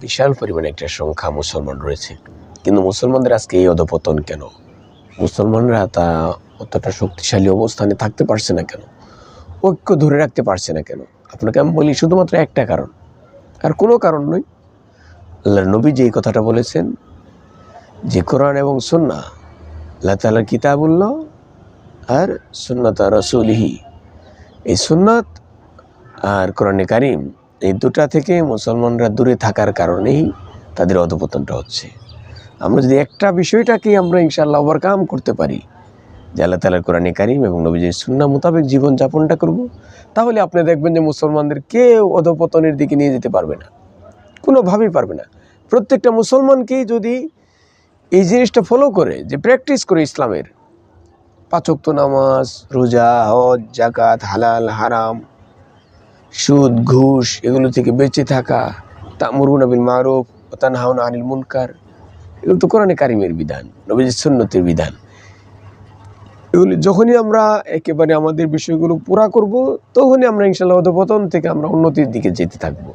বিশাল পরিমাণে একটা সংখ্যা মুসলমান রয়েছে, কিন্তু মুসলমানদের আজকে এই অধপতন কেন? মুসলমানরা তা অতটা শক্তিশালী অবস্থানে থাকতে পারছে না কেন? ঐক্য ধরে রাখতে পারছে না কেন? আপনাকে আমি বলি শুধুমাত্র একটা কারণ, আর কোনো কারণ নয়। আল্লাহর নবী যে কথাটা বলেছেন যে কোরআন এবং সুন্নাহ, আল্লাহ তাআলার কিতাবুল্লাহ আর সুন্নাত রাসূলিহি, এই সুন্নাত আর কোরআনে কারিম, এই দুটা থেকে মুসলমানরা দূরে থাকার কারণেই তাদের অধপতনটা হচ্ছে। আমরা যদি একটা বিষয়টাকে আমরা ইনশাআল্লাহ ওভারকাম করতে পারি, যে আল্লাহ তাআলার কোরআনে কারিম এবং নবীজির সুন্নাহ মোতাবেক জীবনযাপনটা করব, তাহলে আপনি দেখবেন যে মুসলমানদের কেউ অধপতনের দিকে নিয়ে যেতে পারবে না, কোনোভাবেই পারবে না। প্রত্যেকটা মুসলমানকেই যদি এই জিনিসটা ফলো করে, যে প্র্যাকটিস করে ইসলামের 5 ওয়াক্ত নামাজ, রোজা, হজ, যাকাত, হালাল হারাম, সুদ, ঘুষ, এগুলো থেকে বেঁচে থাকা, তা'মুরুনা বিল মারুফ ওয়া তানহাউনা আনিল মুনকার, এগুলো তো কোরআনে কারিমের বিধান, নবীজির সুন্নতের বিধান। এগুলি যখনই আমরা একেবারে আমাদের বিষয়গুলো পুরা করব, তখনই আমরা ইনশাআল্লাহ অধপতন থেকে আমরা উন্নতির দিকে যেতে থাকব।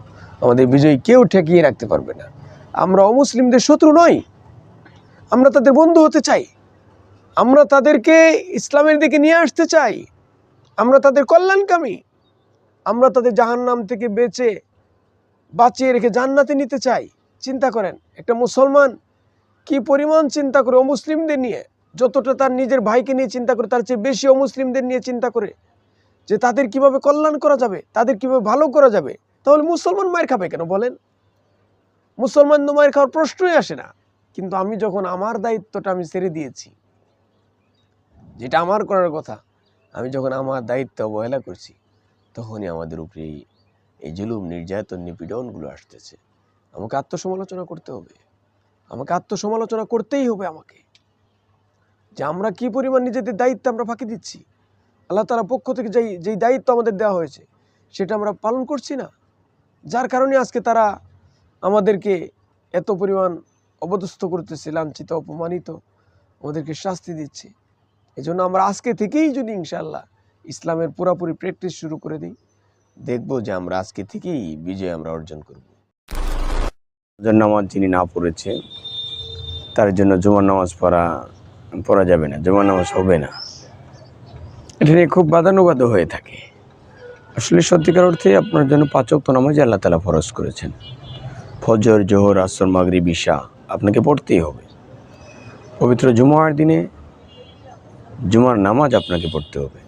আমাদের বিজয় কেউ ঠেকিয়ে রাখতে পারবে না। আমরা অমুসলিমদের শত্রু নই, আমরা তাদের বন্ধু হতে চাই, আমরা তাদেরকে ইসলামের দিকে নিয়ে আসতে চাই, আমরা তাদের কল্যাণকামী, আমরা তাদের জাহান্নাম থেকে বাঁচিয়ে রেখে জান্নাতে নিতে চাই। চিন্তা করেন, একটা মুসলমান কি পরিমাণ চিন্তা করে অমুসলিমদের নিয়ে, যতটা তার নিজের ভাইকে নিয়ে চিন্তা করে, তার চেয়ে বেশি অমুসলিমদের নিয়ে চিন্তা করে যে তাদের কিভাবে কল্যাণ করা যাবে, তাদের কিভাবে ভালো করা যাবে। তাহলে মুসলমান মায়ের খাবে কেন বলেন? মুসলমান তো মায়ের খাওয়ার প্রশ্নই আসে না। কিন্তু আমি যখন আমার দায়িত্বটা আমি ছেড়ে দিয়েছি, যেটা আমার করার কথা, আমি যখন আমার দায়িত্ব অবহেলা করছি, তখনই আমাদের উপরে এই জুলুম, নির্যাতন, নিপীড়নগুলো আসতেছে। আমাকে আত্মসমালোচনা করতে হবে, আমাকে আত্মসমালোচনা করতেই হবে আমাকে, যে আমরা কি পরিমাণ নিজেদের দায়িত্ব আমরা ফাঁকি দিচ্ছি। আল্লাহ তাআলার পক্ষ থেকে যেই দায়িত্ব আমাদের দেওয়া হয়েছে, সেটা আমরা পালন করছি না, যার কারণে আজকে তারা আমাদেরকে এত পরিমাণ অপদস্থ করতেছে, লাঞ্ছিত, অপমানিত, আমাদেরকে শাস্তি দিচ্ছে। এজন্য আমরা আজকে থেকেই যদি ইনশাআল্লাহ ইসলামের পুরোপুরি প্র্যাকটিস শুরু করে দিই, দেখব যে আমরা আজকে থেকেই বিজয় আমরা অর্জন করব। ফজর নামাজ যিনি না পড়েছে, তার জন্য জুমার নামাজ পড়া যাবে না, জুমার নামাজ হবে না। এটা নিয়ে খুব বাদানুবাদ হয়ে থাকে। আসলে সত্যিকার অর্থে আপনার জন্য 5 ওয়াক্ত নামাজ আল্লাহ তাআলা ফরজ করেছেন। ফজর, জোহর, আসর, মাগরিব, ইশা আপনাকে পড়তেই হবে। পবিত্র জুমার দিনে জুমার নামাজ আপনাকে পড়তে হবে।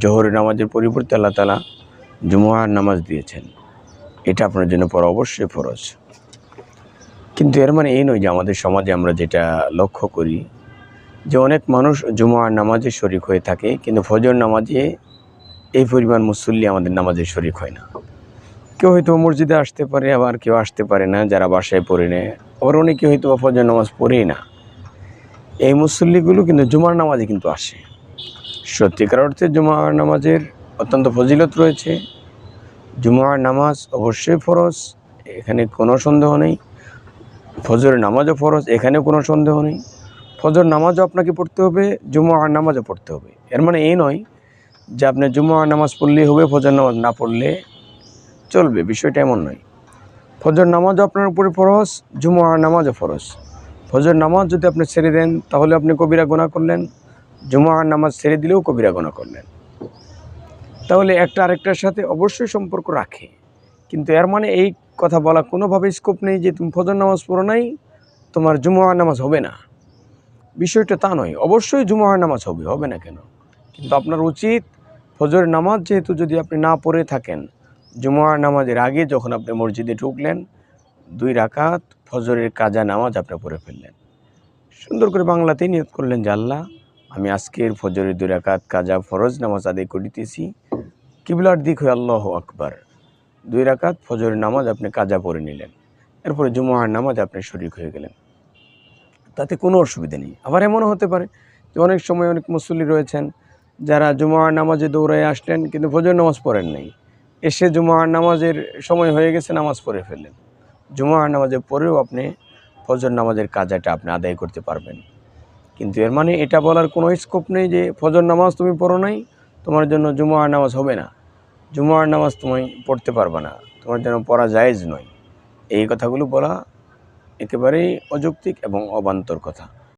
জোহরের নামাজের পরিবর্তে আল্লাহ তাআলা জুমার নামাজ দিয়েছেন, এটা আপনার জন্য পড়া অবশ্যই ফরজ। কিন্তু এর মানে এই নয় যে আমাদের সমাজে আমরা যেটা লক্ষ্য করি, যে অনেক মানুষ জুমার নামাজে শরিক হয়ে থাকে, কিন্তু ফজর নামাজে এই পরিমাণ মুসল্লি আমাদের নামাজে শরিক হয় না। কেউ হয়তো মসজিদে আসতে পারে, আবার কেউ আসতে পারে না, যারা বাসায় পড়ে নেয়, আবার অনেকে হয়তো ফজর নামাজ পড়েই না। এই মুসল্লিগুলো কিন্তু জুমার নামাজে কিন্তু আসে। সত্যিকার অর্থে জুমার নামাজের অত্যন্ত ফজিলত রয়েছে। জুমার নামাজ অবশ্যই ফরজ, এখানে কোনো সন্দেহ নেই। ফজরের নামাজও ফরজ, এখানেও কোনো সন্দেহ নেই। ফজর নামাজও আপনাকে পড়তে হবে, জুমার নামাজও পড়তে হবে। এর মানে এই নয় যে আপনি জুমার নামাজ পড়লেই হবে, ফজর নামাজ না পড়লে চলবে, বিষয়টা এমন নয়। ফজর নামাজও আপনার উপরে ফরজ, জুমার নামাজও ফরজ। ফজর নামাজ যদি আপনি ছেড়ে দেন, তাহলে আপনি কবিরা গুনাহ করলেন, জুমার নামাজ ছেড়ে দিলেও কবিরা গুনাহ করলেন। তাহলে একটা আরেকটার সাথে অবশ্যই সম্পর্ক রাখে, কিন্তু এর মানে এই কথা বলা কোনোভাবে স্কোপ নেই যে তুমি ফজর নামাজ পড়ো নাই, তোমার জুমার নামাজ হবে না। বিষয়টা তা নয়, অবশ্যই জুমার নামাজ হবে না কেন? কিন্তু আপনার উচিত ফজরের নামাজ যেহেতু যদি আপনি না পড়ে থাকেন, জুমার নামাজের আগে যখন আপনি মসজিদে ঢুকলেন, 2 রাকাত ফজরের কাজা নামাজ আপনি পড়ে ফেললেন। সুন্দর করে বাংলাতেই নিয়ত করলেন যে আল্লাহ, আমি আজকের ফজরের 2 রাকাত কাজা ফরজ নামাজ আদায় করিতেছি, কিবলার দিক হয়ে আল্লাহু আকবার। 2 রাকাত ফজরের নামাজ আপনি কাজা পড়ে নিলেন, এরপরে জুমার নামাজ আপনি শরীক হয়ে গেলেন, তাতে কোনো অসুবিধা নেই। আবার এমনও হতে পারে যে অনেক সময় অনেক মুসল্লি রয়েছেন যারা জুমার নামাজে দৌড়ায় আসলেন, কিন্তু ফজর নামাজ পড়েন নাই, এসে জুমার নামাজের সময় হয়ে গেছে, নামাজ পড়ে ফেললেন। জুমার নামাজের পরেও আপনি ফজর নামাজের কাজাটা আপনি আদায় করতে পারবেন। কিন্তু এর মানে এটা বলার কোনো স্কোপ নেই যে ফজর নামাজ তুমি পড়ো নাই, তোমার জন্য জুমার নামাজ হবে না, জুমার নামাজ তুমি পড়তে পারবে না, তোমার জন্য পড়া জায়েজ নয়। এই কথাগুলো বলা একেবারেই অযৌক্তিক এবং অবান্তর কথা।